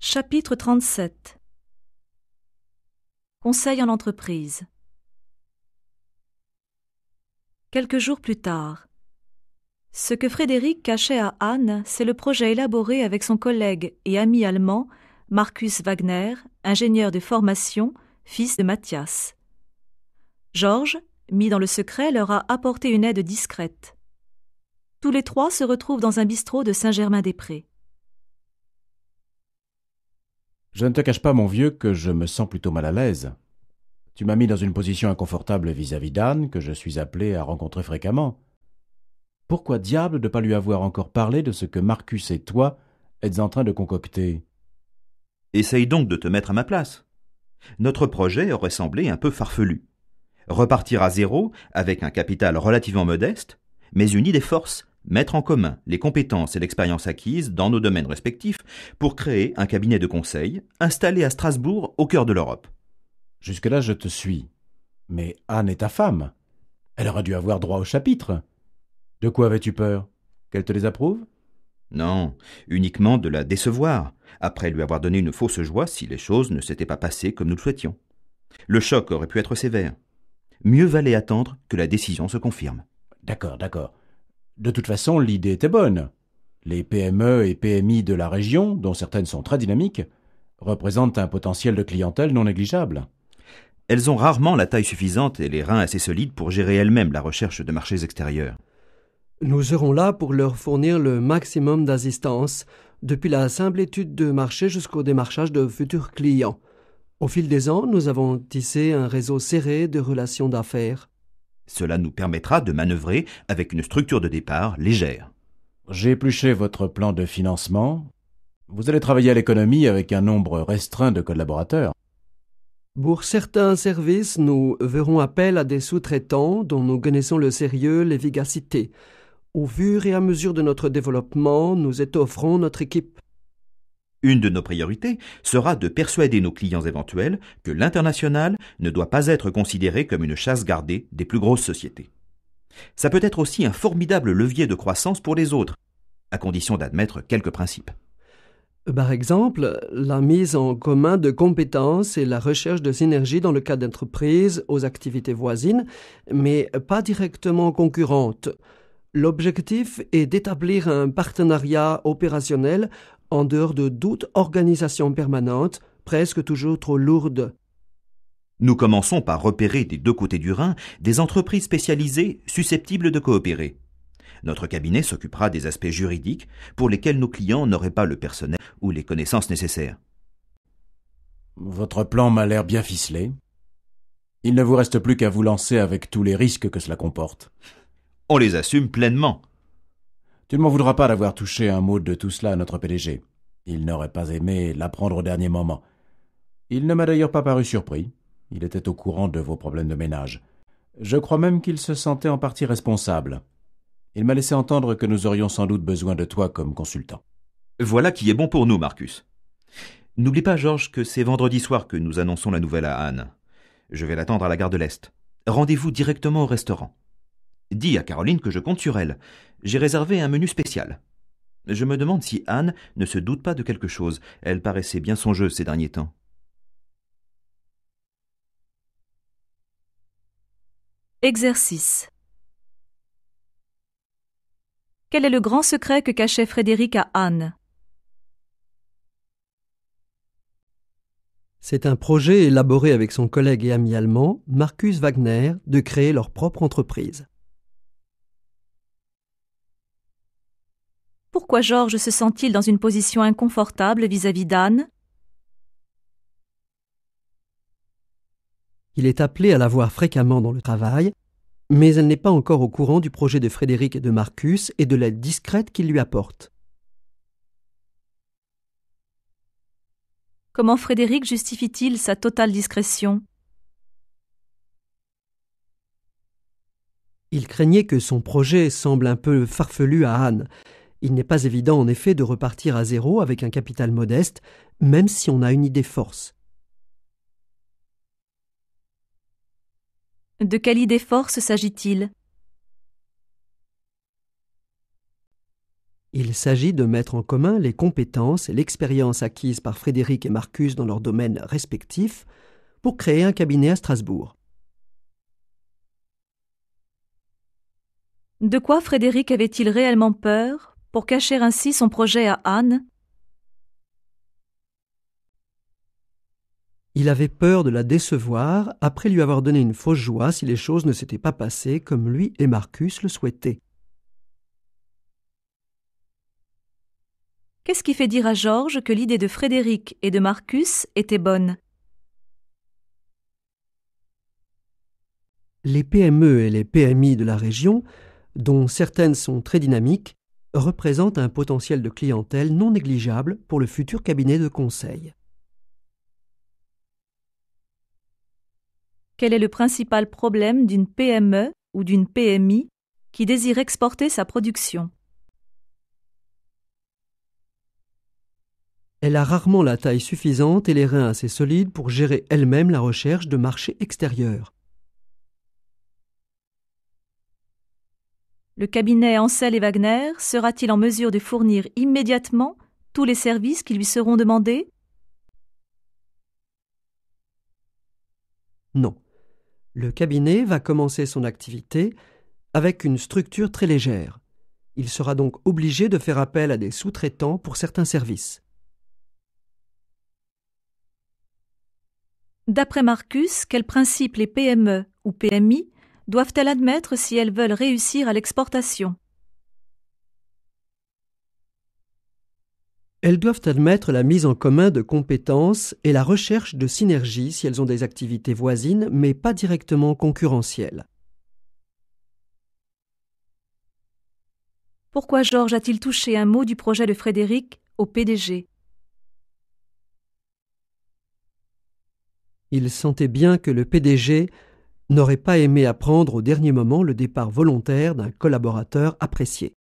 Chapitre 37. Conseil en entreprise. Quelques jours plus tard. Ce que Frédéric cachait à Anne, c'est le projet élaboré avec son collègue et ami allemand, Markus Wagner, ingénieur de formation, fils de Matthias. Georges, mis dans le secret, leur a apporté une aide discrète. Tous les trois se retrouvent dans un bistrot de Saint-Germain-des-Prés. Je ne te cache pas, mon vieux, que je me sens plutôt mal à l'aise. Tu m'as mis dans une position inconfortable vis-à-vis d'Anne, que je suis appelé à rencontrer fréquemment. Pourquoi diable ne pas lui avoir encore parlé de ce que Marcus et toi êtes en train de concocter? Essaye donc de te mettre à ma place. Notre projet aurait semblé un peu farfelu. Repartir à zéro, avec un capital relativement modeste, mais unis des forces, mettre en commun les compétences et l'expérience acquises dans nos domaines respectifs pour créer un cabinet de conseil installé à Strasbourg, au cœur de l'Europe. Jusque-là, je te suis. Mais Anne est ta femme. Elle aurait dû avoir droit au chapitre. De quoi avais-tu peur? Qu'elle te les approuve? Non, uniquement de la décevoir, après lui avoir donné une fausse joie si les choses ne s'étaient pas passées comme nous le souhaitions. Le choc aurait pu être sévère. Mieux valait attendre que la décision se confirme. D'accord. De toute façon, l'idée était bonne. Les PME et PMI de la région, dont certaines sont très dynamiques, représentent un potentiel de clientèle non négligeable. Elles ont rarement la taille suffisante et les reins assez solides pour gérer elles-mêmes la recherche de marchés extérieurs. Nous serons là pour leur fournir le maximum d'assistance, depuis la simple étude de marché jusqu'au démarchage de futurs clients. Au fil des ans, nous avons tissé un réseau serré de relations d'affaires. Cela nous permettra de manœuvrer avec une structure de départ légère. J'ai épluché votre plan de financement. Vous allez travailler à l'économie avec un nombre restreint de collaborateurs. Pour certains services, nous verrons appel à des sous-traitants dont nous connaissons le sérieux, l'efficacité. Au fur et à mesure de notre développement, nous étofferons notre équipe. Une de nos priorités sera de persuader nos clients éventuels que l'international ne doit pas être considéré comme une chasse gardée des plus grosses sociétés. Ça peut être aussi un formidable levier de croissance pour les autres, à condition d'admettre quelques principes. Par exemple, la mise en commun de compétences et la recherche de synergies dans le cadre d'entreprises aux activités voisines, mais pas directement concurrentes. L'objectif est d'établir un partenariat opérationnel en dehors de toute organisation permanente, presque toujours trop lourde. Nous commençons par repérer des deux côtés du Rhin des entreprises spécialisées susceptibles de coopérer. Notre cabinet s'occupera des aspects juridiques pour lesquels nos clients n'auraient pas le personnel ou les connaissances nécessaires. Votre plan m'a l'air bien ficelé. Il ne vous reste plus qu'à vous lancer avec tous les risques que cela comporte. On les assume pleinement. Tu ne m'en voudras pas d'avoir touché un mot de tout cela à notre PDG. Il n'aurait pas aimé l'apprendre au dernier moment. Il ne m'a d'ailleurs pas paru surpris. Il était au courant de vos problèmes de ménage. Je crois même qu'il se sentait en partie responsable. Il m'a laissé entendre que nous aurions sans doute besoin de toi comme consultant. Voilà qui est bon pour nous, Marcus. N'oublie pas, Georges, que c'est vendredi soir que nous annonçons la nouvelle à Anne. Je vais l'attendre à la gare de l'Est. Rendez-vous directement au restaurant. Dis à Caroline que je compte sur elle. J'ai réservé un menu spécial. Je me demande si Anne ne se doute pas de quelque chose. Elle paraissait bien songeuse ces derniers temps. Exercice. Quel est le grand secret que cachait Frédéric à Anne? C'est un projet élaboré avec son collègue et ami allemand, Markus Wagner, de créer leur propre entreprise. Pourquoi Georges se sent-il dans une position inconfortable vis-à-vis d'Anne? Il est appelé à la voir fréquemment dans le travail, mais elle n'est pas encore au courant du projet de Frédéric et de Marcus et de l'aide discrète qu'il lui apporte. Comment Frédéric justifie-t-il sa totale discrétion? Il craignait que son projet semble un peu farfelu à Anne. Il n'est pas évident en effet de repartir à zéro avec un capital modeste, même si on a une idée force. De quelle idée force s'agit-il? Il s'agit de mettre en commun les compétences et l'expérience acquises par Frédéric et Marcus dans leurs domaines respectifs pour créer un cabinet à Strasbourg. De quoi Frédéric avait-il réellement peur pour cacher ainsi son projet à Anne? Il avait peur de la décevoir après lui avoir donné une fausse joie si les choses ne s'étaient pas passées comme lui et Marcus le souhaitaient. Qu'est-ce qui fait dire à Georges que l'idée de Frédéric et de Marcus était bonne? Les PME et les PMI de la région, dont certaines sont très dynamiques, représentent un potentiel de clientèle non négligeable pour le futur cabinet de conseil. Quel est le principal problème d'une PME ou d'une PMI qui désire exporter sa production? Elle a rarement la taille suffisante et les reins assez solides pour gérer elle-même la recherche de marchés extérieurs. Le cabinet Ansel et Wagner sera-t-il en mesure de fournir immédiatement tous les services qui lui seront demandés? Non. Le cabinet va commencer son activité avec une structure très légère. Il sera donc obligé de faire appel à des sous-traitants pour certains services. D'après Marcus, quels principes les PME ou PMI doivent-elles admettre si elles veulent réussir à l'exportation? Elles doivent admettre la mise en commun de compétences et la recherche de synergies si elles ont des activités voisines mais pas directement concurrentielles. Pourquoi Georges a-t-il touché un mot du projet de Frédéric au PDG? Il sentait bien que le PDG n'aurait pas aimé apprendre au dernier moment le départ volontaire d'un collaborateur apprécié.